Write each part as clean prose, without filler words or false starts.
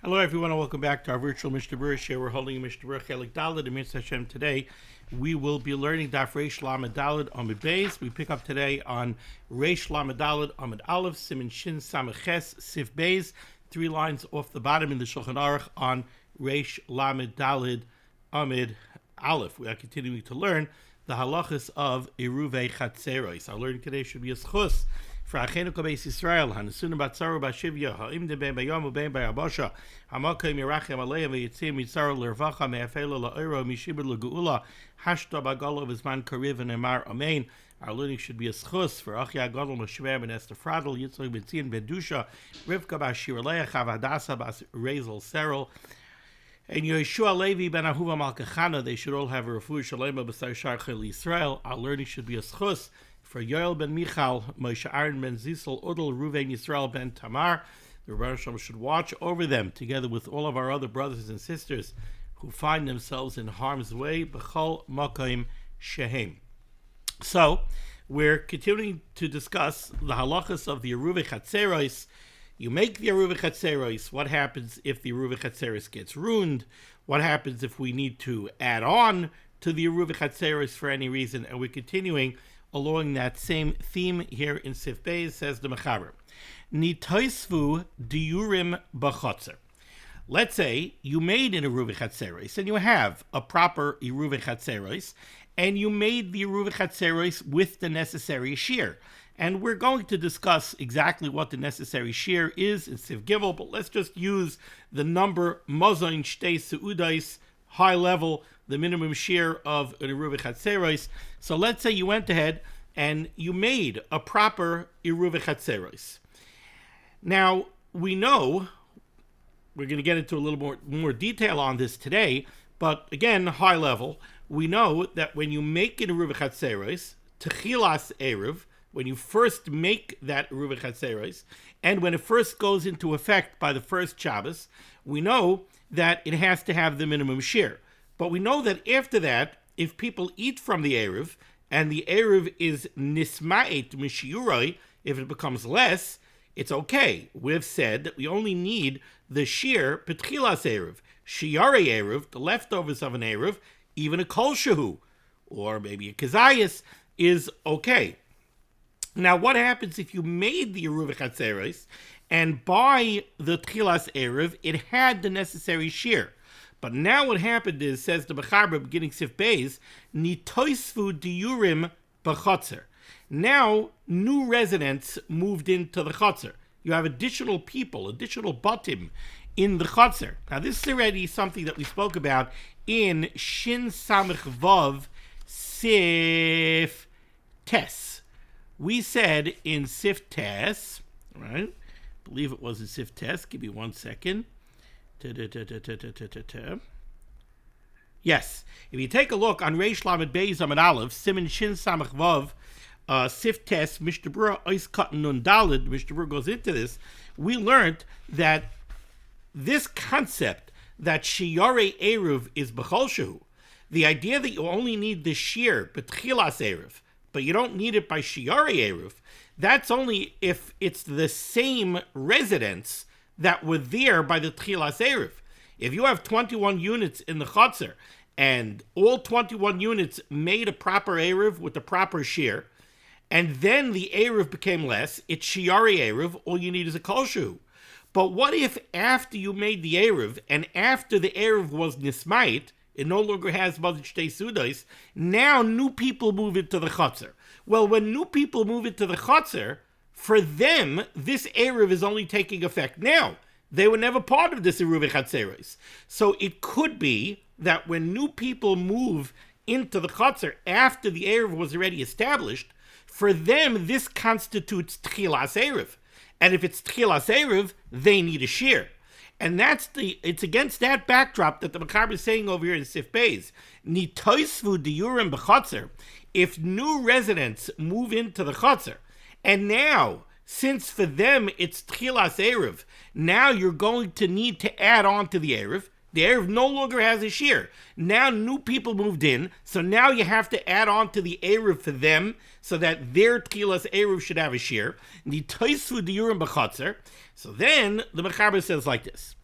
Hello, everyone, and welcome back to our virtual Mishnah Berurah share. We're holding Mishnah Berurah Chelik Daled. In Mitzvah Hashem today, we will be learning Daf Reish Lamed Daled Amud Beis. We pick up today on Reish Lamed Daled Amud Aleph, Siman Shin Samech Ches Sif Beis, 3 lines off the bottom in the Shulchan Aruch on Reish Lamed Daled Amud Aleph. We are continuing to learn the halachas of Iruvei Chatzeros. Our learning today should be a schus for Achenu Beis Yisrael, Hanasunim Batzaru Bashivya, Ha'im de Ben Bayom Ben Bayabasha, Hamakim Yerachem Aleim Yitzim Mitzaru Lervacha Me'afela La'iro Mishibur L'Geula, Hashta Bagalo Vizman Kariv and Emar Amen. Our learning should be a schus for Achya Gadol Moshe Ben Esther Fradel, Yitzchak Ben Tzin Ben Dusha, Rivka Bashir Leah, Chavadasa Bas Rezel Serel, and Yeshua Levi Ben Ahuva Malkachana. They should all have a refuah shalema b'sar Sharchel Yisrael. Our learning should be a schus for Yoel ben Michal, Moshe Aaron ben Zisel, Udal, Ruven Yisrael ben Tamar. The Rebbe Shalom should watch over them, together with all of our other brothers and sisters who find themselves in harm's way. B'chol Makom Shehem. So, we're continuing to discuss the halachas of the Iruvei Chatzeros. You make the Iruvei Chatzeros. What happens if the Iruvei Chatzeros gets ruined? What happens if we need to add on to the Iruvei Chatzeros for any reason? And we're continuing along that same theme here in Sif Beis. Says the Mechaber, Nitoisvu diurim b'chotzer. Let's say you made an Iruvei Chatzeros, and you have a proper Iruvei Chatzeros, and you made the Iruvei Chatzeros with the necessary shear. And we're going to discuss exactly what the necessary shear is in Sif Gimel, but let's just use the number Mozain Shtei Seudais, high level, the minimum shear of an Iruvei Chatzeros. So let's say you went ahead and you made a proper Iruvei Chatzeros. Now, we know, we're going to get into a little more detail on this today, but again, high level, we know that when you make an Iruvei Chatzeros, Techilas Erev, when you first make that Iruvei Chatzeros, and when it first goes into effect by the first Shabbos, we know that it has to have the minimum shear. But we know that after that, if people eat from the Erev, and the Erev is nisma'et mishiuroi, if it becomes less, it's okay. We've said that we only need the shear petchilas Erev, shiare Erev, the leftovers of an Erev, even a kol shehu, or maybe a kazayas, is okay. Now, what happens if you made the Iruvei Chatzeros, and by the Tchilas Erev, it had the necessary shear? But now what happened is, says the Mechaber, beginning Sif Beis, Nitoisvu diurim b'chotzer. Now, new residents moved into the chotzer. You have additional people, additional batim in the chotzer. Now, this is already something that we spoke about in Shin Samech Vav Sif Tes. We said in Sif Tes, right? I believe it was in Sif Tes. Give me 1 second. Yes. If you take a look on Reish Lamed Beis Amud Aleph, Siman Shin Samech Vav, Sif Tes, Mishnah Berurah Ois Katan Nun Daled, Mishnah Berurah goes into this. We learned that this concept that Shiare Erev is B'chol Shehu, the idea that you only need the shear, B'tchilas Erev, but you don't need it by Shiare Erev, that's only if it's the same residents that were there by the Tchilas Erev. If you have 21 units in the Chotzer, and all 21 units made a proper Erev with the proper shear, and then the Erev became less, it's Shiare Erev, all you need is a Kol Shehu. But what if after you made the Erev, and after the Erev was Nismait, it no longer has Mozain Shtei Seudais, now new people move into the Chotzer. Well, when new people move into the Chotzer, for them, this Erev is only taking effect now. They were never part of this Iruvei Chatzeros. So it could be that when new people move into the Chotzer after the Erev was already established, for them, this constitutes Tchilas Erev. And if it's Tchilas Erev, they need a shear. And it's against that backdrop that the Mechaber is saying over here in Sif Beis, Nitoisvu diurim b'chotzer. If new residents move into the Chotzer, and now, since for them it's Tchilas Erev, now you're going to need to add on to the Erev. The Erev no longer has a shear. Now new people moved in, so now you have to add on to the Erev for them, so that their Tchilas Erev should have a shear. Nitoisvu diurim b'chotzer. So then, the Mechaber says like this.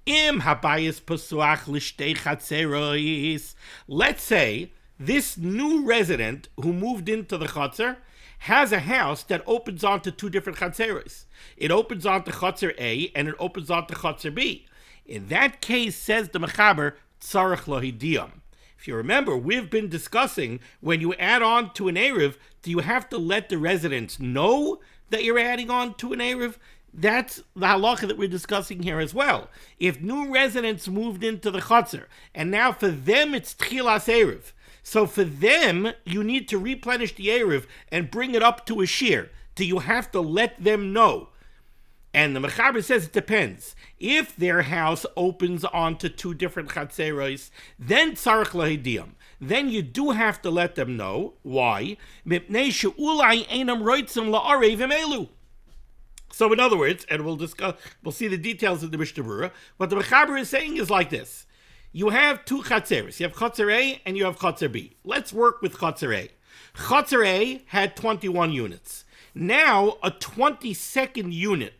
Im habayis pasuach lishtei chatzeros. Let's say this new resident who moved into the chatzer has a house that opens onto two different chatzeros. It opens onto chatzer A and it opens onto chatzer B. In that case, says the Mechaber, tzarech lo hidiyam. If you remember, we've been discussing when you add on to an Erev, do you have to let the residents know that you're adding on to an Erev? That's the halacha that we're discussing here as well. If new residents moved into the Chatzar, and now for them it's Tchilas Erev, so for them you need to replenish the Erev and bring it up to a shear. Do you have to let them know? And the Mechaber says it depends. If their house opens onto two different Chatzeros, then tzarech lahidiyam. Then you do have to let them know. Why? Mipnei she'ulai einam roitzim la'arev elu. So in other words, and we'll see the details of the Mishnah Berurah, what the Mechaber is saying is like this. You have two Chatzeros. You have Chatzer A and you have Chatzer B. Let's work with Chatzer A. Chatzer A had 21 units. Now a 22nd unit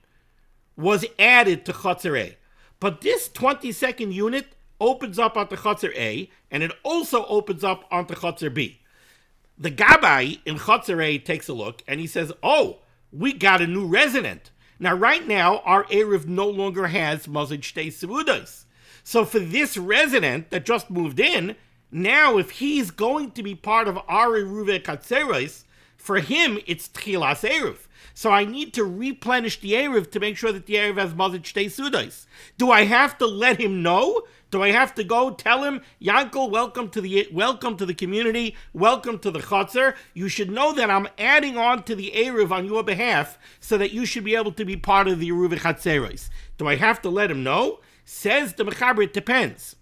was added to Chatzer A. But this 22nd unit opens up onto Chatzer A, and it also opens up onto Chatzer B. The Gabbai in Chatzer A takes a look, and he says, oh, we got a new resident. Now, right now, our Erev no longer has Mazid Shtei Sevudos. So for this resident that just moved in, now if he's going to be part of our Eruv Chatzeros, for him, it's Tchilas Erev. So I need to replenish the Erev to make sure that the Erev has Mazid Shtei Sudos. Do I have to let him know? Do I have to go tell him, Yankel, welcome to the community, welcome to the Chatzar. You should know that I'm adding on to the Erev on your behalf so that you should be able to be part of the Eruv Chatzeros. Do I have to let him know? Says the Mechaber, it depends.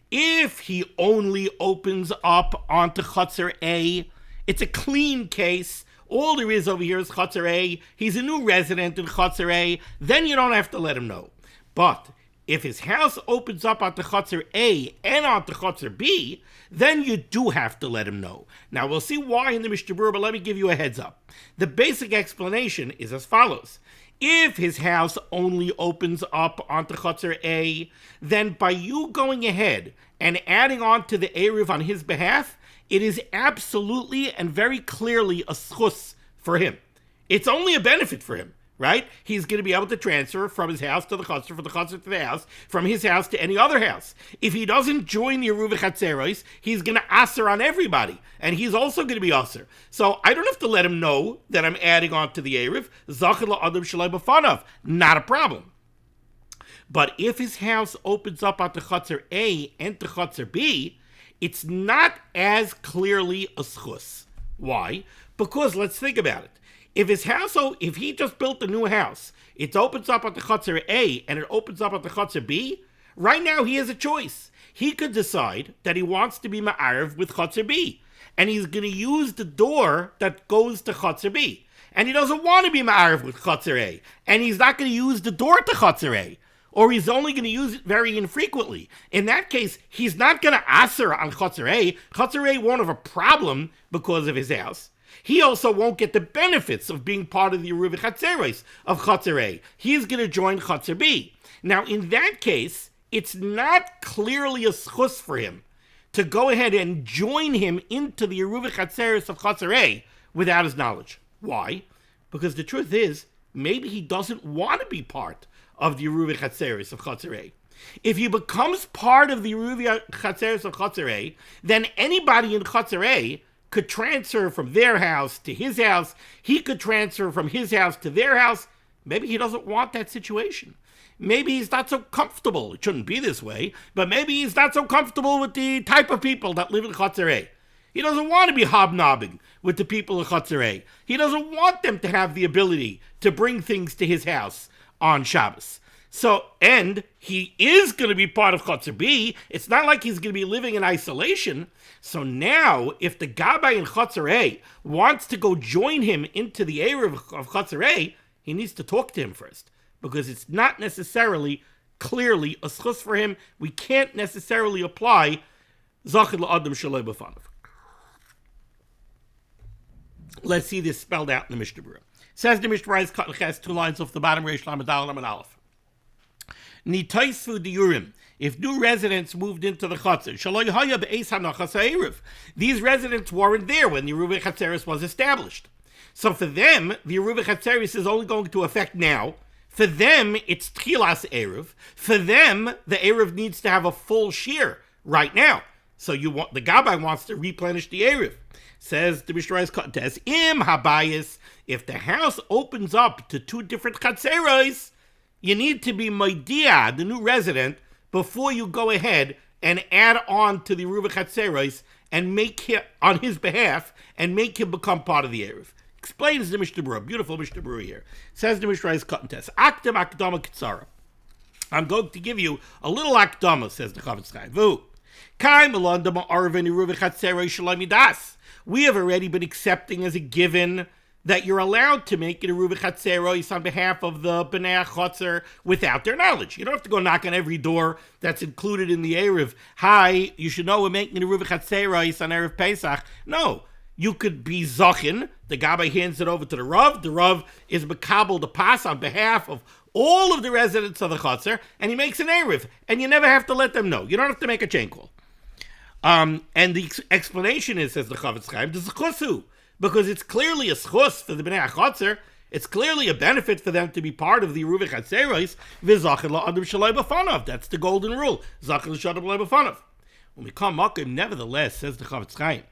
If he only opens up onto Chatzar A, it's a clean case. All there is over here is Chatzar A. He's a new resident in Chatzar A. Then you don't have to let him know. But if his house opens up onto Chatzar A and onto Chatzar B, then you do have to let him know. Now, we'll see why in the Mishnah Berurah, but let me give you a heads up. The basic explanation is as follows. If his house only opens up onto Chatzar A, then by you going ahead and adding on to the Erev on his behalf, it is absolutely and very clearly a schus for him. It's only a benefit for him, right? He's going to be able to transfer from his house to the Chatzar, from the Chatzar to the house, from his house to any other house. If he doesn't join the Eruv Chatzeros, he's going to aser on everybody, and he's also going to be aser. So I don't have to let him know that I'm adding on to the Erev. Zachar la'adam shalai b'fanav. Not a problem. But if his house opens up onto Chatzar A and to Chatzar B, it's not as clearly a schus. Why? Because let's think about it. If he just built a new house, it opens up at the Chatzar A and it opens up at the Chatzar B, right now he has a choice. He could decide that he wants to be ma'arev with Chatzar B, and he's going to use the door that goes to Chatzar B. And he doesn't want to be ma'arev with Chatzar A, and he's not going to use the door to Chatzar A. Or he's only going to use it very infrequently. In that case, he's not going to aser on Chatzar A. Chatzar A won't have a problem because of his house. He also won't get the benefits of being part of the Eruv Chatzeros of Chatzar A. He's going to join Chatzar B. Now, in that case, it's not clearly a schus for him to go ahead and join him into the Eruv Chatzeros of Chatzar A without his knowledge. Why? Because the truth is, maybe he doesn't want to be part of the Eruv Chatzeros of Chatzar A. If he becomes part of the Eruv Chatzeros of Chatzar A, then anybody in Chatzar A could transfer from their house to his house. He could transfer from his house to their house. Maybe he doesn't want that situation. Maybe he's not so comfortable. It shouldn't be this way, but maybe he's not so comfortable with the type of people that live in Chatzar A. He doesn't want to be hobnobbing with the people of Chatzar A. He doesn't want them to have the ability to bring things to his house on Shabbos. So, and he is going to be part of Chatzar B. It's not like he's going to be living in isolation. So now, if the Gabbai in Chatzar A wants to go join him into the Erev of Chatzar A, he needs to talk to him first, because it's not necessarily clearly a schus for him. We can't necessarily apply Zachar la'adam shalei b'fanav. Let's see this spelled out in the Mishnah Berurah. Says the Mishnah Berurah, cut ches, 2 lines off the bottom, Reish Lamed Daled Amud Aleph. Nitaisfu diurim. If new residents moved into the Chatzar, Shaloi Haya Be'ez Hanachas Ha'erev. These residents weren't there when the Eruv Chatzeris was established. So for them, the Eruv Chatzeris is only going to affect now. For them, it's Tchilas Erev. For them, the Erev needs to have a full shear right now. So the Gabbai wants to replenish the Erev. Says the Mishnah Berurah, Im Habayis, if the house opens up to two different Chatzeros, you need to be Maidia, the new resident, before you go ahead and add on to the Eruv Chatzeros and make him, on his behalf, and make him become part of the Erev. Explains the Mishnah Berurah, beautiful Mishnah Berurah here. Says the Mishnah Berurah, Akdam Akdama Kitsara. I'm going to give you a little Akdama, says the Chofetz Chaim. Vu. Kai Melandama Arvin Eruv Chatzeros Shalamidas. We have already been accepting as a given that you're allowed to make it a Eruv Chatzeros on behalf of the Bnei HaChatzer without their knowledge. You don't have to go knock on every door that's included in the Erev. Hi, you should know we're making an Eruv Chatzeros on Erev Pesach. No, you could be Zachin. The Gabbai hands it over to the Rav. The Rav is Makabel the Pas on behalf of all of the residents of the Chatzar, and he makes an Erev. And you never have to let them know. You don't have to make a chain call. And the explanation is, says the Chofetz Chaim, the Zchusu. Because it's clearly a schus for the Bnei HaChatzer. It's clearly a benefit for them to be part of the Eruv Chatzeros. V'zachin la'adam shalai b'fanav. That's the golden rule. Zachin l'shadam shalai b'fanav. When we come makim, nevertheless, says the Chofetz Chaim,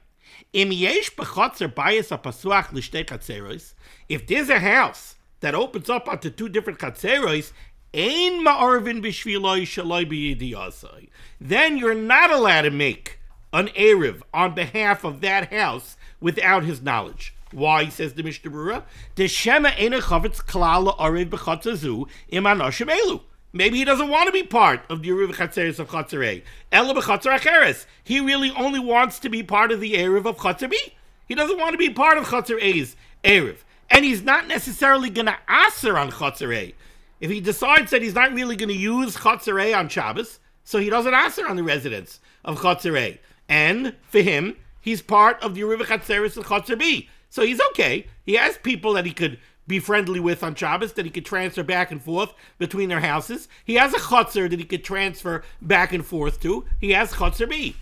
im yesh b'chatzer bayis ha'pasuach l'shtei chatzeros. If there's a house that opens up onto two different chatzeros, ein ma'arvin b'shviloi shalai b'yidiyasai. Then you're not allowed to make an Erev on behalf of that house without his knowledge. Why, says the Mishnah Berurah? Deshema ena chavetz klal la'arev b'chatzazu im anoshim elu. Maybe he doesn't want to be part of the Eruv Chatzeris of Chatzar A. Ela b'chatzar acheres. He really only wants to be part of the Erev of Chatzar B. He doesn't want to be part of Chatzar A's Erev. And he's not necessarily going to aser on Chatzar A. If he decides that he's not really going to use Chatzar A on Shabbos, so he doesn't aser on the residents of Chatzar A. And for him, he's part of the Eruv Chatzeris of Chatzar B. So he's okay. He has people that he could be friendly with on Shabbos, that he could transfer back and forth between their houses. He has a Chatzar that he could transfer back and forth to. He has Chatzar B.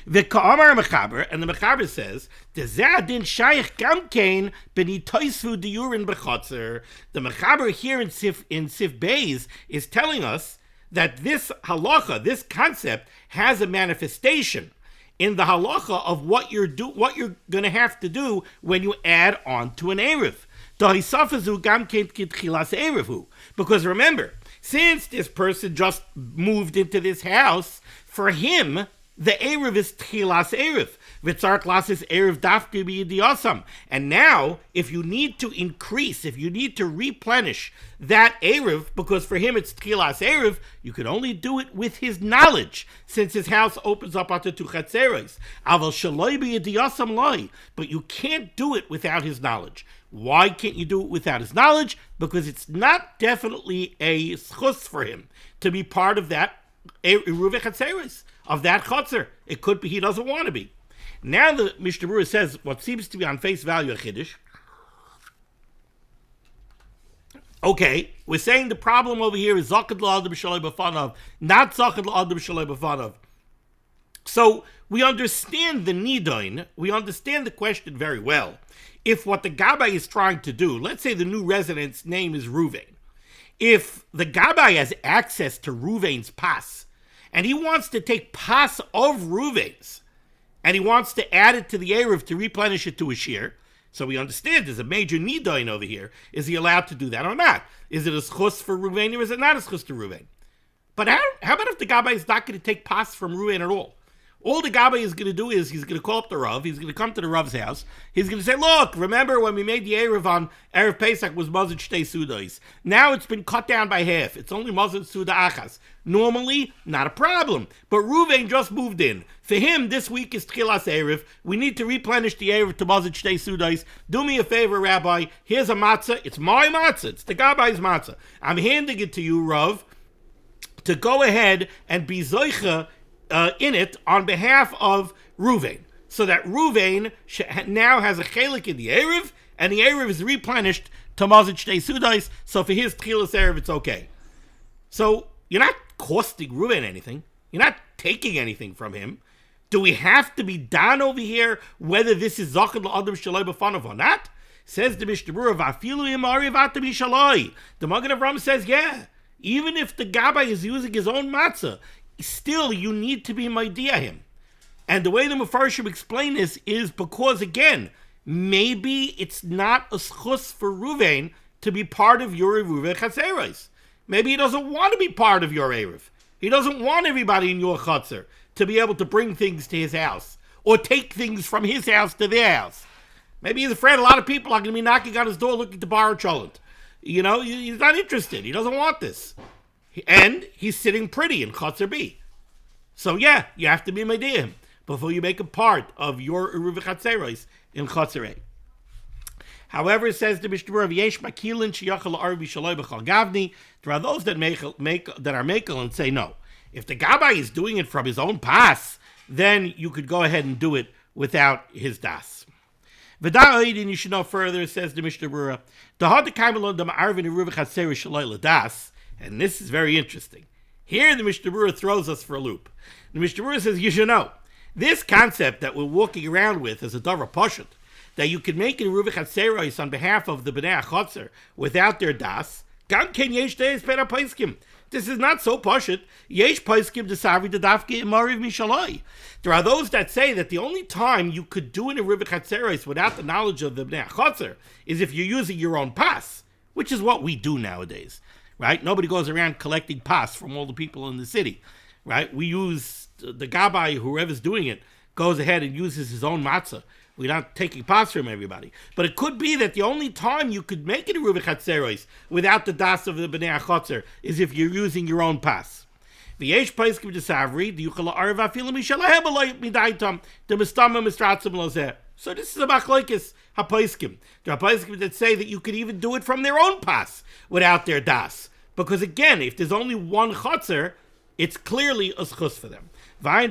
V'ka'amar Mechaber, and the Mechaber says, Dezadin shayich gamkein benitoisvu diurin b'chatzar. The Mechaber here in Sif Beis is telling us that this halacha, this concept, has a manifestation in the halacha of what you're going to have to do when you add on to an Erev. Because remember, since this person just moved into this house, for him, the Erev is Tchilas Erev. V'tzark lasis Erev dafke b'yidiyasam. And now, if you need to increase, if you need to replenish that Erev, because for him it's Tchilas Erev, you can only do it with his knowledge, since his house opens up onto two Chatzeros. Aval shaloi b'yidiyasam loi. But you can't do it without his knowledge. Why can't you do it without his knowledge? Because it's not definitely a schus for him to be part of that Eruv Chatzeros, of that Chatzar. It could be he doesn't want to be. Now the Mishnah Berurah says what seems to be on face value a chiddush. Okay, we're saying the problem over here is Zachad la'adam shalai b'fanav, not Zachad la'adam shalai b'fanav. So we understand the nidain, we understand the question very well. If what the Gabbai is trying to do, let's say the new resident's name is Ruvain. If the Gabbai has access to Ruvain's pas, and he wants to take pas of Ruvain's, and he wants to add it to the Erev to replenish it to a shear, so we understand there's a major nidain over here. Is he allowed to do that or not? Is it a schus for Ruvain or is it not a schus to Ruvain? But how about if the Gabbai is not going to take pas from Ruvain at all? All the Gabbai is going to do is he's going to call up the Rav, he's going to come to the Rav's house, he's going to say, look, remember when we made the Erev on Erev Pesach was Mazid Shtei Sudais. Now it's been cut down by half. It's only Mazid Suda Achas. Normally, not a problem. But Ruvain just moved in. For him, this week is Tchilas Erev. We need to replenish the Erev to Mazid Shtei Sudais. Do me a favor, Rabbi. Here's a matzah. It's my matzah. It's the Gabbai's matzah. I'm handing it to you, Rav, to go ahead and be Zoicha in it on behalf of Ruvain, so that Ruvain now has a chelik in the Erev, and the Erev is replenished to Mazid Shtei Sudais, so for his Tchilas Erev, it's okay. So you're not costing Reuven anything. You're not taking anything from him. Do we have to be done over here whether this is Zachar l'Adam Shaloi b'fanav or not? Says the Mishnah Berurah, V'afilu imari v'ata b'shaloi. The Magen Avraham says, yeah, even if the Gabbai is using his own matzah, still you need to be maidia him. And the way the Mefarshim explain this is because, again, maybe it's not a schus for Reuven to be part of your Eruv Chatzeros. Maybe he doesn't want to be part of your Eruv. He doesn't want everybody in your Chatzer to be able to bring things to his house or take things from his house to their house. Maybe he's afraid a lot of people are going to be knocking on his door looking to borrow cholent. You know, he's not interested. He doesn't want this. And he's sitting pretty in Chatzer B. So yeah, you have to be meidia him before you make a part of your Eruv Chatzeros in Chatzer A. However, says the Mishnah Berurah, Yesh makilin sheyachal la'arvi shaloi b'chal gavni. There are those that are makel and say no. If the Gabbai is doing it from his own pas, then you could go ahead and do it without his das. V'da'oid, and you should know further, says the Mishnah Berurah, and this is very interesting. Here the Mishnah Berurah throws us for a loop. The Mishnah Berurah says, you should know, this concept that we're walking around with as a davar pashut, that you can make an Eruv Chatzeros on behalf of the Bnei HaChatzer without their das, gam ken yesh deis ben ha-paiskim. This is not so pashut. Yesh paiskim desavri dedavke imariv mishaloi. There are those that say that the only time you could do an Eruv Chatzeros without the knowledge of the Bnei HaChatzer is if you're using your own pas, which is what we do nowadays, right? Nobody goes around collecting pas from all the people in the city, right? We use the Gabbai, whoever's doing it, goes ahead and uses his own matzah. We're not taking pas from everybody. But it could be that the only time you could make it a Eruv Chatzeros without the das of the Bnei HaChatzer is if you're using your own pas. V'yesh paiskim desavri, d'yuchal la'arv afilu mishalahem aloi midaitam, d'mistama mistratzim lozeh. So this is a machlokes ha-paiskim. There are paiskim that say that you could even do it from their own pas without their das. Because again, if there's only one Chatzer, it's clearly a schus for them. Okay,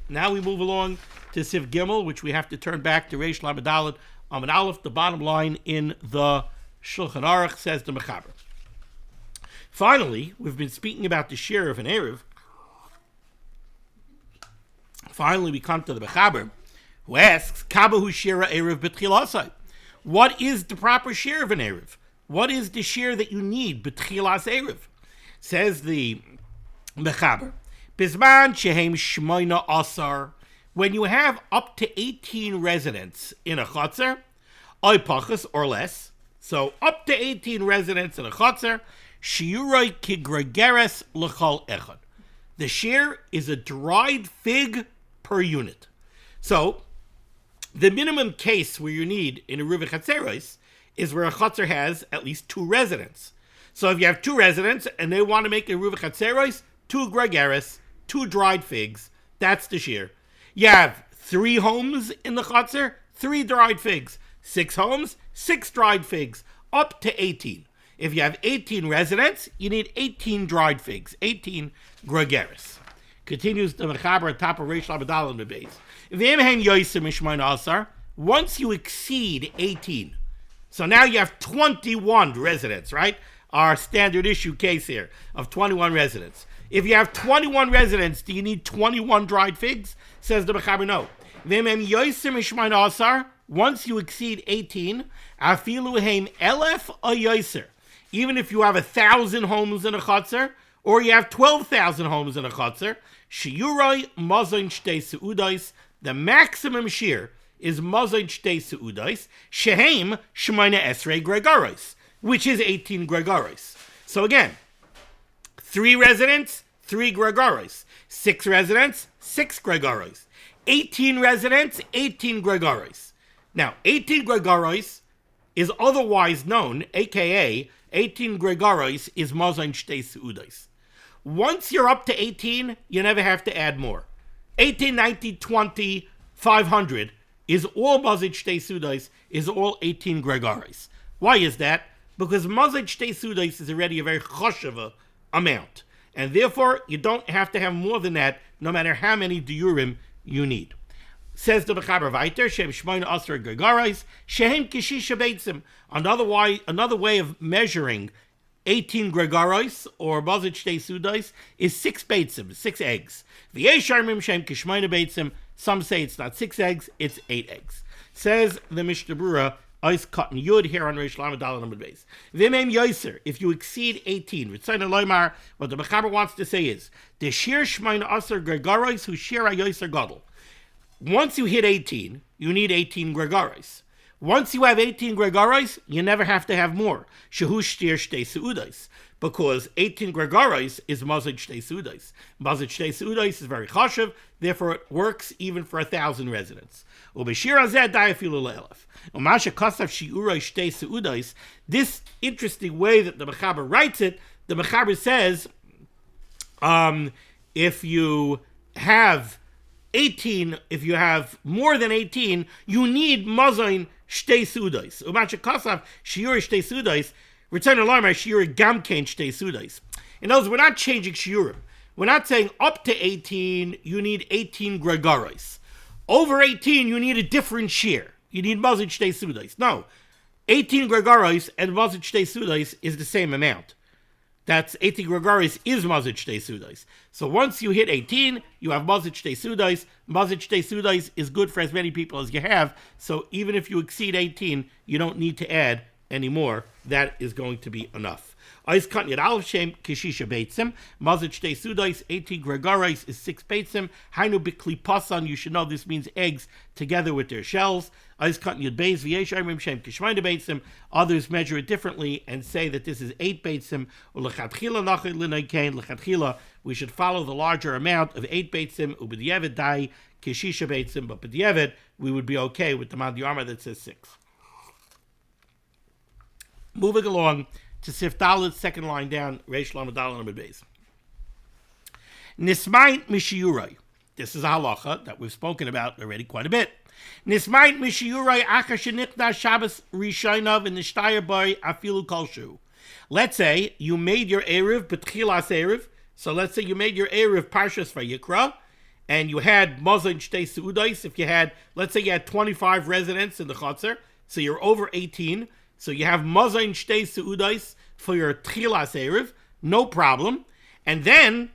now we move along to Siv Gimel, which we have to turn back to Reish Lamed Daled Amud Aleph, the bottom line in the Shulchan Aruch, says the Mechaber. Finally, we've been speaking about the share of an Erev. Finally, we come to the Mechaber, who asks, Kabahu shira Erev b'tchilasai. What is the proper share of an Erev? What is the share that you need b'tchilas Erev? Says the Mechaber, Bizman shehem shmoina asar. When you have up to 18 residents in a Chatzer, oy pachas or less, so up to 18 residents in a Chatzer, shiuroi kigregeres l'chol echad. The share is a dried fig per unit. So, the minimum case where you need in a Eruv Chatzeros is where a Chatzer has at least 2 residents. So if you have 2 residents and they want to make a Eruv Chatzeros, 2 gregeres, 2 dried figs, that's the shear. You have 3 homes in the Chatzer, 3 dried figs. 6 homes, 6 dried figs, up to 18. If you have 18 residents, you need 18 dried figs, 18 gregeres. Continues the Mechaber at top of Reish Lamed Daled in the base. Once you exceed 18, so now you have 21 residents, right? Our standard issue case here of 21 residents. If you have 21 residents, do you need 21 dried figs? Says the Mechaber, no. Once you exceed 18, even if you have 1,000 homes in a Chatzer, or you have 12,000 homes in a Chatzer, the maximum shear is Mazain Shtei Seudais, Shehem Shemaina Esrei Gregaris, which is 18 Gregaris. So again, 3 residents, 3 Gregaris. 6 residents, 6 Gregaris. 18 residents, 18 Gregaris. Now, 18 Gregaris is otherwise known, aka 18 Gregaris is Mazain Shtei Seudais. Once you're up to 18, you never have to add more. 18, 19, 20, 500 is all Mazain Shtei Seudais, is all 18 Gregaris. Why is that? Because Mazain Shtei Seudais is already a very choshev amount. And therefore, you don't have to have more than that, no matter how many diurim you need. Says the Mechaber Vayter, Shem Shmoina Asar Gregarais, Shehem Kishisha Beitzim. Another way of measuring 18 Gregarais or Mazit Shtei Sudais is 6 Beitzim, 6 eggs. V'yesharmim Shem Kishmoina Beitzim. Some say it's not 6 eggs, it's 8 eggs. Says the Mishnah Berurah, Ice Cotton Yud here on Reish Lamed Daled Amud Beis. V'imem Yoser, if you exceed 18, Ritzayna Loimar, what the Mechaber wants to say is, the Shir Shmoina Asar Gregarais who Shir HaYoser Gadol. Once you hit 18, you need 18 Gregarais. Once you have 18 Gregarais, you never have to have more. Shehu Shtir Shtei Seudais. Because 18 Gregarais is Mazid Shtei Seudais. Mazid Shtei Seudais is very chashav, therefore it works even for 1,000 residents. Ubeshir Hazeh Dayafilu Le'elef. Umasha Kasav Shiuroi Shtei Seudais. This interesting way that the Mechaber writes it, the Mechaber says, if you have 18, if you have more than 18, you need Mazain Shtei Sudais. Umasha Kasav Shiuroi Shtei Sudais. Return alarm, Shiur Gamkein Shtei Sudais. In other words, we're not changing Shiurim. We're not saying up to 18, you need 18 Gregarais. Over 18, you need a different shear. You need Mazid Shtei Sudais. No. 18 Gregarais and Mazid Shtei Sudais is the same amount. That's 18 Gregarais is Mazid Shtei Sudais. So once you hit 18, you have Mazid Shtei Sudais. Mazid Shtei Sudais is good for as many people as you have. So even if you exceed 18, you don't need to add anymore. That is going to be enough. Ice cut yad aleph shem kishisha beitzim. Mazid shtei sudais 18 gregarais is 6 beitzim. Hainu bikli pasan. You should know this means eggs together with their shells. Ice cut yad beis v'yesh ayrim shem kishmayna beitzim. Others measure it differently and say that this is 8 beitzim. Ulechatchila nachid l'neikein lechatchila. We should follow the larger amount of 8 beitzim. Ubedievet dai kishisha beitzim. But b'dievet we would be okay with the Madiyama that says 6. Moving along to Sif Dalet, second line down, Reish Lamed Daled Amud Beis. Nismaint Mishiurai. This is a halacha that we've spoken about already quite a bit. Nismaint Mishiurai Acha Shenichna Shabbos Rishonav in the Shtayr Boy Afilu Kolshu. Let's say you made your Erev B'tchilas Erev. So let's say you made your Erev Parshas Vayikra, and you had Mazon Shtei Seudais. If you had, let's say you had 25 residents in the Chotzer, so you're over 18. So you have Mazain Shtei Seudais for your Tchilas Erev, no problem. And then,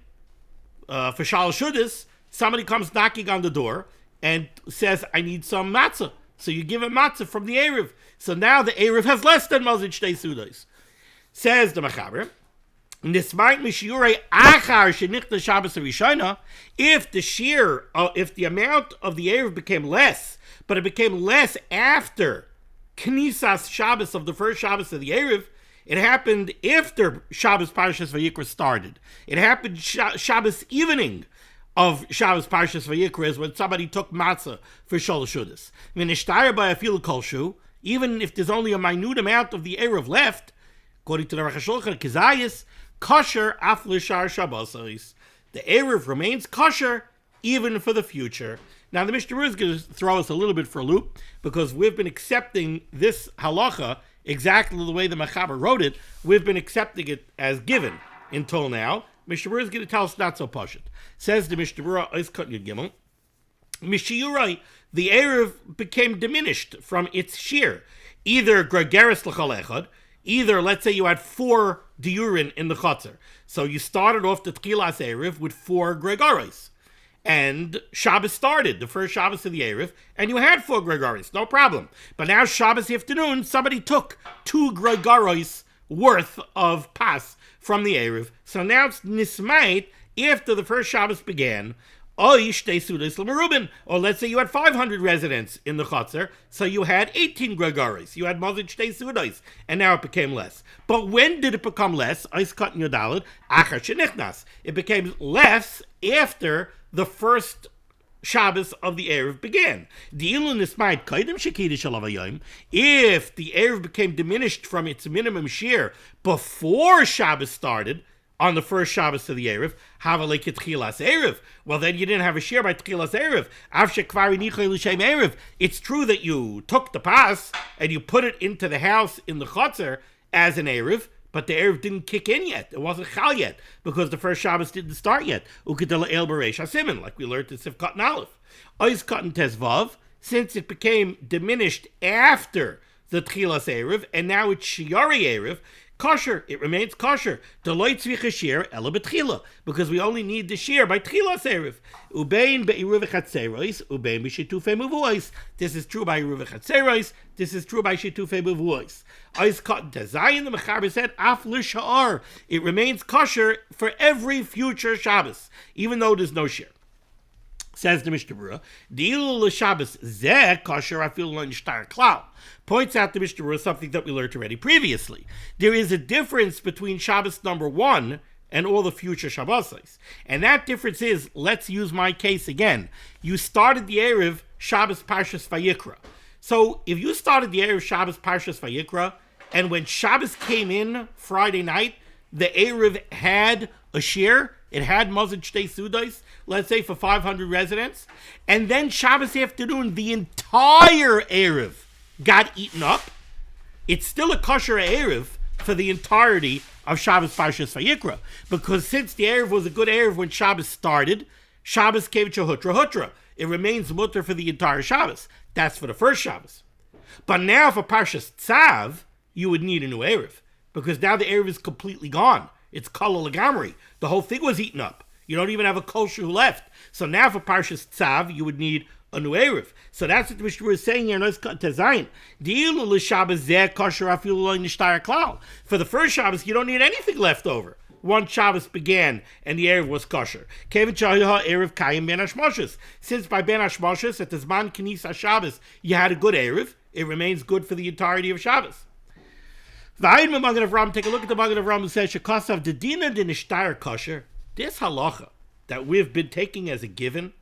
for Shal Shudis, somebody comes knocking on the door and says, I need some matzah. So you give him matzah from the Erev. So now the Erev has less than Mazain Shtei Seudais. Says the Mechaber, Nismait Mishiurei Achar Shenichna Shabbos Rishona, if the amount of the Erev became less, but it became less after Knisas Shabbos of the first Shabbos of the Erev, it happened after Shabbos Parshas Vayikra started. It happened Shabbos evening of Shabbos Parshas Vayikra is when somebody took matzah for Shalosh Shudas. V'nishtayr by afilu kolshu, even if there's only a minute amount of the Erev left, according to the Aruch HaShulchan, Kizayis, kosher af l'shar Shabbos. The Erev remains kosher even for the future. Now, the Mishnah Berurah is going to throw us a little bit for a loop because we've been accepting this halacha exactly the way the Mechaber wrote it. We've been accepting it as given until now. Mishnah Berurah is going to tell us not so pashut. Says the Mishnah Berurah, Ois Kot Yud Gimel, Mishiurai, the Erev became diminished from its shear. Either gregaris l'chol echad, either, let's say you had 4 diurin in the chotzer. So you started off the Tchilas Erev with 4 gregaris. And Shabbos started, the first Shabbos of the Erev, and you had 4 gregaris, no problem. But now Shabbos afternoon, somebody took 2 gregaris worth of pas from the Erev. So now it's nismait after the first Shabbos began. Or let's say you had 500 residents in the Chotzer, so you had 18 gregaris. You had Mazid Shtei Seudais, and now it became less. But when did it become less? It became less after the first Shabbos of the Erev began. If the Erev became diminished from its minimum shear before Shabbos started, on the first Shabbos of the Erev, well, then you didn't have a shear by Tchilas Erev. It's true that you took the pas and you put it into the house in the Chotzer as an Erev, but the Erev didn't kick in yet. It wasn't Chal yet, because the first Shabbos didn't start yet. Ukedela El Bereish HaSiman, like we learned in Sivkat and Aleph. Ois Katan Tezvav, since it became diminished after the Tchilas Erev, and now it's Shiari Erev, kosher, it remains kosher. Deloy tzvicha shir ela betchila, because we only need the shir by tchilas erev. Ubein be'iruv chatzeros, ubein b'shitufei mevuos. This is true by iruv chatzeros. This is true by shitufei mevuos. Ois cotton tezayin, the mechaber said af l'sha'ar. It remains kosher for every future Shabbos, even though there's no shir. Says the Mishnah Berurah, Dilu l'Shabbos zeh kosher afil lo nishtar klal. Points out the Mishnah Berurah something that we learned already previously. There is a difference between Shabbos number 1 and all the future Shabbos. And that difference is, let's use my case again. You started the Erev Shabbos Parshas Vayikra. So if you started the Erev Shabbos Parshas Vayikra, and when Shabbos came in Friday night, the Erev had a shir, it had Mazid Shtei Sudos, let's say for 500 residents, and then Shabbos afternoon, the entire Erev got eaten up. It's still a kosher Erev for the entirety of Shabbos Parshas Vayikra, because since the Erev was a good Erev when Shabbos started, Shabbos came to Hutra. It remains mutter for the entire Shabbos. That's for the first Shabbos. But now for Parshas Tzav, you would need a new Erev, because now the Erev is completely gone. It's Kala Lagamri. The whole thing was eaten up. You don't even have a kosher who left. So now for Parshas Tzav, you would need a new Erev. So that's what the Mishnah is saying here. For the first Shabbos, you don't need anything left over. One Shabbos began and the Erev was kosher. Since by Ben Hashmoshes at the Zman Knis Shabbos you had a good Erev, it remains good for the entirety of Shabbos. Take a look at the Magen Avram who says, Shekasav Dedina de Nishtar Kosher. This halacha that we've been taking as a given,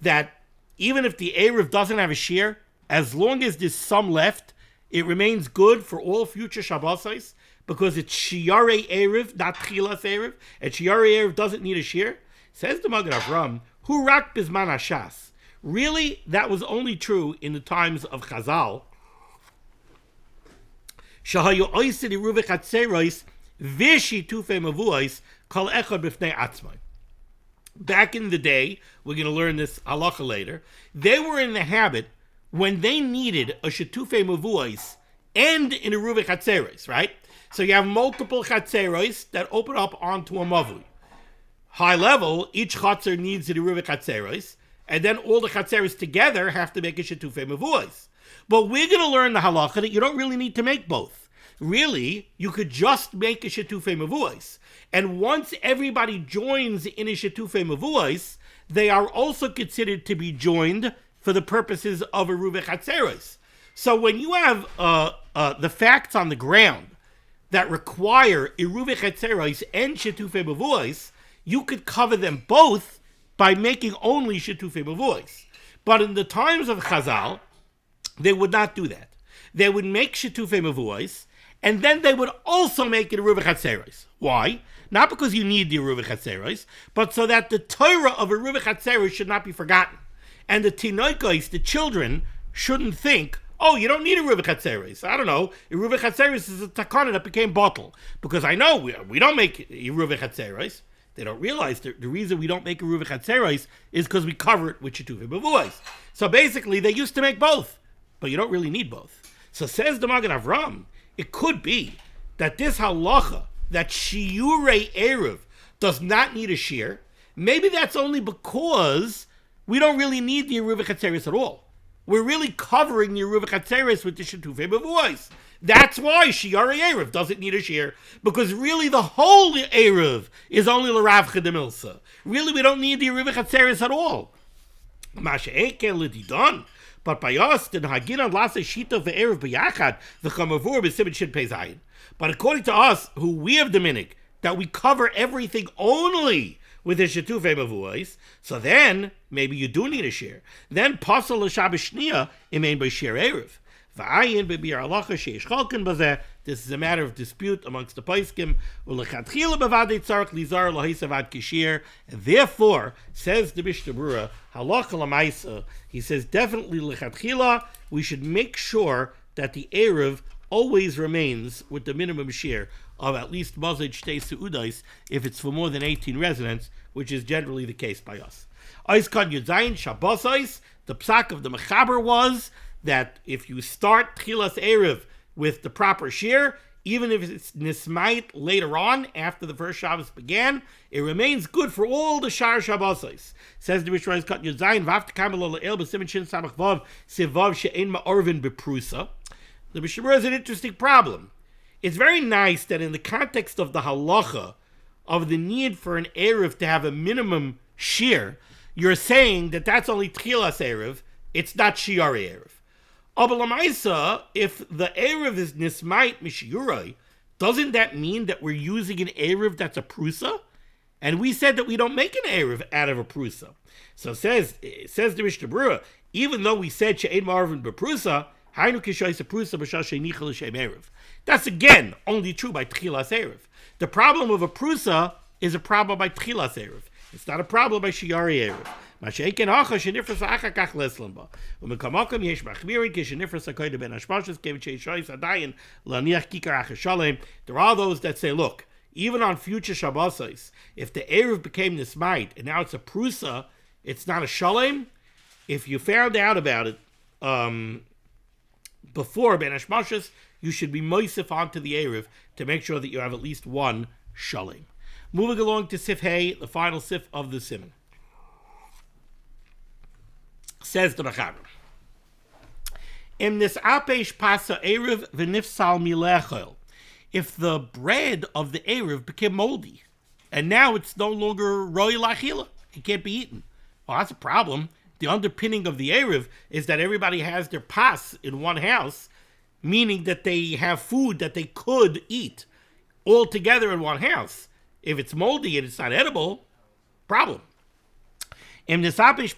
that even if the Erev doesn't have a shear, as long as there's some left, it remains good for all future Shabbos, because it's Shiare Erev, not Tchilas Erev, and Shiare Erev doesn't need a shear. Says the Magen Avram, Hu rak bizman hashas. Really, that was only true in the times of Chazal. Shahayu oisid iruv chatzeros v'shitufei mevuos kol echad b'fnei atzmai. Back in the day, we're going to learn this halacha later, they were in the habit, when they needed a shitufei mevuos and in iruv chatzeros, right? So you have multiple chatzeros that open up onto a mavui. High level, each chatzer needs an iruv chatzeros, and then all the chatzeros together have to make a shitufei mevuos. But we're going to learn the halacha that you don't really need to make both. Really, you could just make a shetufei mevuos. And once everybody joins in a shetufei mevuos, they are also considered to be joined for the purposes of a iruv chatzeros. So when you have the facts on the ground that require iruv chatzeros and shetufei mevuos, you could cover them both by making only shetufei mevuos. But in the times of Chazal, they would not do that. They would make shetufei mevuos, and then they would also make it a iruv chatzeros. Why? Not because you need the iruv chatzeros, but so that the Torah of a iruv chatzeros should not be forgotten. And the tinoikos, the children, shouldn't think, oh, you don't need a iruv chatzeros. I don't know, iruv chatzeros is a takana that became bottle. Because I know we don't make iruv chatzeros. They don't realize the reason we don't make iruv chatzeros is because we cover it with shetufei mevuos. So basically, they used to make both. But you don't really need both. So says the Magen Avram, it could be that this halacha, that shiurei erev does not need a shear, maybe that's only because we don't really need the iruv chatzeros at all. We're really covering the iruv chatzeros with the shetufei mevuos. That's why shiurei erev doesn't need a shear, because really the whole erev is only l'ravcha demilsa. Really, we don't need the iruv chatzeros at all. Masha eken l'didon. But by us, the Haginan Lasa Shita ve'erev b'yachad v'chamavur b'simin shin pei zayin. But according to us, who we have Dominic, that we cover everything only with the shetufei mevuos, so then maybe you do need a share. Then pasal l'shabbos shniya imein b'shir erev. V'ayin b'bir halacha sheish chalken b'zeh. This is a matter of dispute amongst the poskim. U'lechatchila b'vadei tzarich lizar lohisav ad kishir. And therefore, says the Mishnah Berurah, halacha l'maisa, he says definitely lechatchila, we should make sure that the erev always remains with the minimum share of at least Mazid Shtei Seudais if it's for more than 18 residents, which is generally the case by us. Ois Kan Yudzayin Shabbos, the psak of the Mechaber was that if you start Tchilas Erev with the proper share, even if it's Nismait later on, after the first Shabbos began, it remains good for all the Shar Shabbos. Says the Mishnah Berurah Yudzayin Vav Tekamal El B'Siman Shin Samach Vav Sivav She'ein Ma'orvin Beprusa. The Mishnah Berurah is an interesting problem. It's very nice that in the context of the halacha, of the need for an Erev to have a minimum share, you're saying that that's only Tchilas Erev, it's not Shiar Erev. Abalamaisa, if the Erev is Nismait Mishiurai, doesn't that mean that we're using an Erev that's a Prusa? And we said that we don't make an Erev out of a Prusa. So says the Mishnah Berurah, even though we said She'ein Ma'orvin Beprusa, Hainu Kishois Prusa B'Shas She'nichel L'Shem Erev. That's again only true by Tchilas Erev. The problem of a Prusa is a problem by Tchilas Erev. It's not a problem by Shiari Erev. Masha'eken Hacha Shenifras Achar Kach Leslan Ba. U'mekamakom yesh machmirin kishenifras hakoyde ben hashmashas kevet sheishois adayin laniach kikar achar shalem. There are those that say, look, even on future Shabbosos, if the Erev became Nismait and now it's a Prusa, it's not a Shalem. If you found out about it before ben hashmashas, you should be moisif onto the Erev to make sure that you have at least one Shalem. Moving along to Sif Hey, the final Sif of the Siman. Says the Mechaber, Im nisapesh pasa erev v'nifsal milechel. If the bread of the erev became moldy, and now it's no longer roy lachila, it can't be eaten. Well, that's a problem. The underpinning of the erev is that everybody has their pas in one house, meaning that they have food that they could eat all together in one house. If it's moldy and it's not edible, problem. It's as if the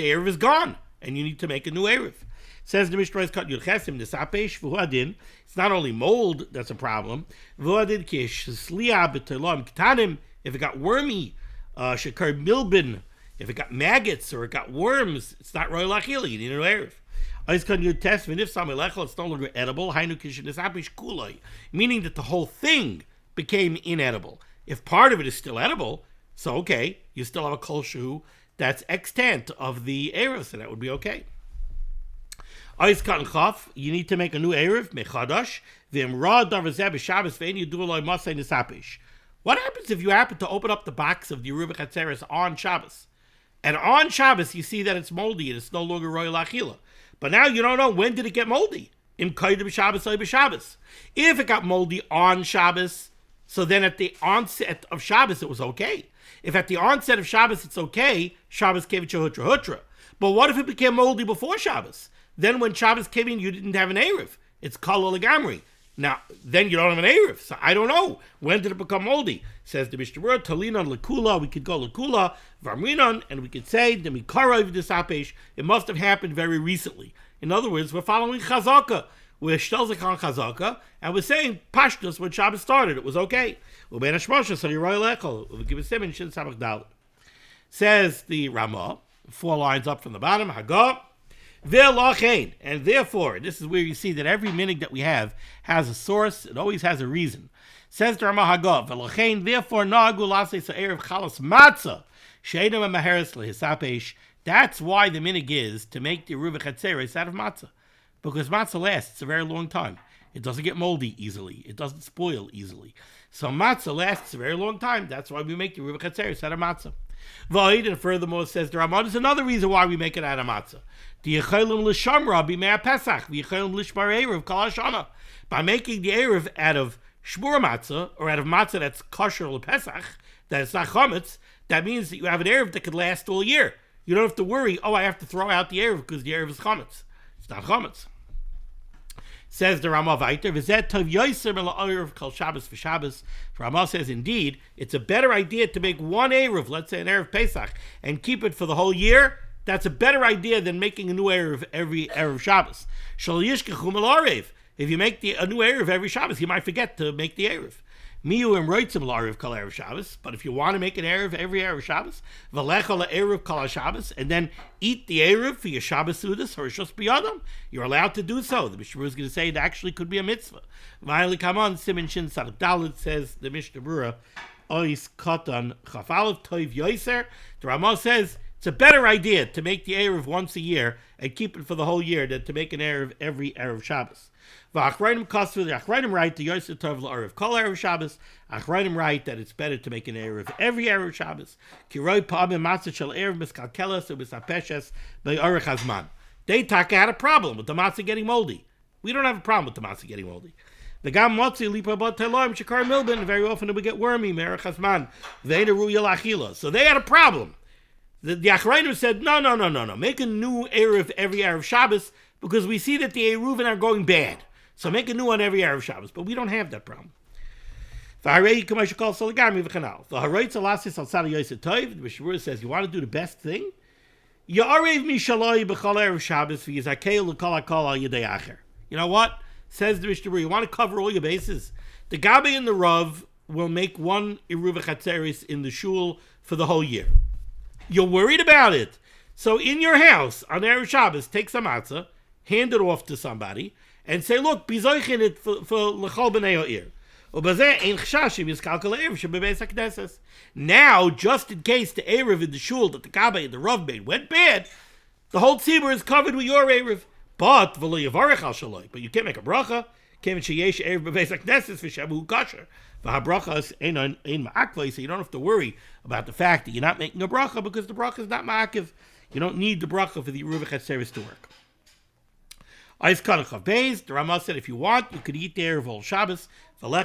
Erev is gone, and you need to make a new Erev. Says the Mishnah Berurah, it's not only mold that's a problem. If it got wormy, milbin, if it got maggots or it got worms, it's not royal achila, you need a new Erev. It's no longer edible, meaning that the whole thing became inedible. If part of it is still edible, so okay, you still have a kol shu that's extant of the Erev, so that would be okay. You need to make a new Erev, mechadash. What happens if you happen to open up the box of the Yerubah Chatzeres on Shabbos? And on Shabbos, you see that it's moldy and it's no longer royal achila. But now you don't know, when did it get moldy? Im kaidem Shabbos or b'Shabbos. If it got moldy on Shabbos, so then at the onset of Shabbos it was okay. If at the onset of Shabbos it's okay, Shabbos kevet shehutra hutra. But what if it became moldy before Shabbos? Then when Shabbos came in, you didn't have an Erev. It's kala legamri. Now, then you don't have an Erev. So I don't know. When did it become moldy? Says the Mishnah Berurah, Talinon lekula, we could go lekula, varminon, and we could say, demikara v'disapesh, it must have happened very recently. In other words, we're following chazaka. We're shtelzik on chazaka, and we're saying pashtus when Shabbos started, it was okay. U'ben hashmosha, so you're royal echol. We'll give a siman, shin samach dalet. Says the Ramah, 4 lines up from the bottom, Hagah, and therefore, this is where you see that every minig that we have has a source, it always has a reason. Says the Ramah Hagah, therefore, that's why the minig is to make the Yerubah Chatzeres out of matzah. Because matzah lasts a very long time. It doesn't get moldy easily. It doesn't spoil easily. So matzah lasts a very long time. That's why we make the Yerubah Chatzeres out of matzah. V'aid, and furthermore, says the Ramah, there's another reason why we make it out of matzah. By making the Erev out of shmur matzah, or out of matzah that's kosher l'Pesach, that it's not chametz, that means that you have an Erev that could last all year. You don't have to worry, I have to throw out the Erev because the Erev is chametz. It's not chametz. Says the Ramah weiter, v'zeh tov yoser mel Erev kol Shabbos v'Shabbos. Ramah says, indeed, it's a better idea to make one Erev, let's say an Erev Pesach, and keep it for the whole year. That's a better idea than making a new Erev every Erev Shabbos. Shal yishkechu mel Erev. If you make a new Erev every Shabbos, you might forget to make the Erev. Miyu and roitzim l'Erev kol Erev Shabbos. But if you want to make an Erev every Erev Shabbos, v'lecha l'Erev kol Shabbos, and then eat the Erev for your Shabbos Sudas or Shus B'yadam, you're allowed to do so. The Mishnah Berurah is going to say it actually could be a mitzvah. V'ayli Kaman Siman Shin Sadak Dalet says the Mishnah Berurah, Ois Katan Chafalev Toiv Yoiser. The Ramah says it's a better idea to make the Erev once a year and keep it for the whole year than to make an Erev every Erev Shabbos. V'achrayim kasvu, the achrayim write the Yoiser Tov l'Erev kol Erev Shabbos. Achrayim write that it's better to make an Erev every Erev Shabbos. Ki roi pa'amim matzah shel Erev miskalkelas u'misapeshes be'orech hazman. They taka had a problem with the matzah getting moldy. We don't have a problem with the matzah getting moldy. The gam motzi lipa bat teloim shekar milben. Very often it would get wormy. Merech hazman ve'ena ruya lachila. So they had a problem. The achrayim said no. Make a new Erev every Erev Shabbos because we see that the Eruvin are going bad. So make a new one every Erev Shabbos, but we don't have that problem. The Mishnah Berurah says you want to do the best thing. You know what? Says the Mishnah Berurah, you want to cover all your bases. The Gabi and the Rav will make one Eruv Chatzeris in the shul for the whole year. You're worried about it. So in your house on Erev Shabbos, take some matzah, hand it off to somebody, and say, look, bizoichin it for l'chol b'nei ha'ir. Now, just in case the Erev in the shul that the Kaaba and the Rav made went bad, the whole tzibur is covered with your Erev. But you can't make a bracha. So you don't have to worry about the fact that you're not making a bracha because the bracha is not ma'akiv. You don't need the bracha for the Eruv Chatzeris to work. The Ramah said if you want, you could eat the Erev all Shabbos. In the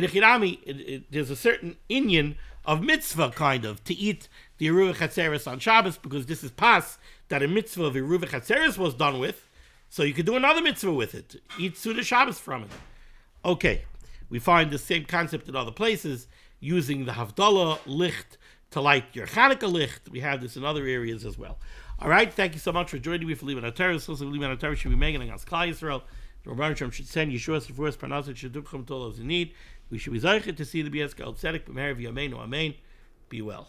Chirami, there's a certain inyan of mitzvah kind of to eat the Eruv Chatzeris on Shabbos because this is pas that a mitzvah of Eruv Chatzeris was done with. So you could do another mitzvah with it. Eat Suda Shabbos from it. Okay, we find the same concept in other places using the Havdalah licht to light your Chanukah licht. We have this in other areas as well. All right, thank you so much for joining me for Limud HaTorah. So Limud HaTorah should be making against Klal Yisrael. The Rabban Shem should send Yeshua for us, Parnasset Shedukchem to all those in need. We should be zeichet to see the BS Gal Tzedek, B'meher v'yameinu, Amen. Be well.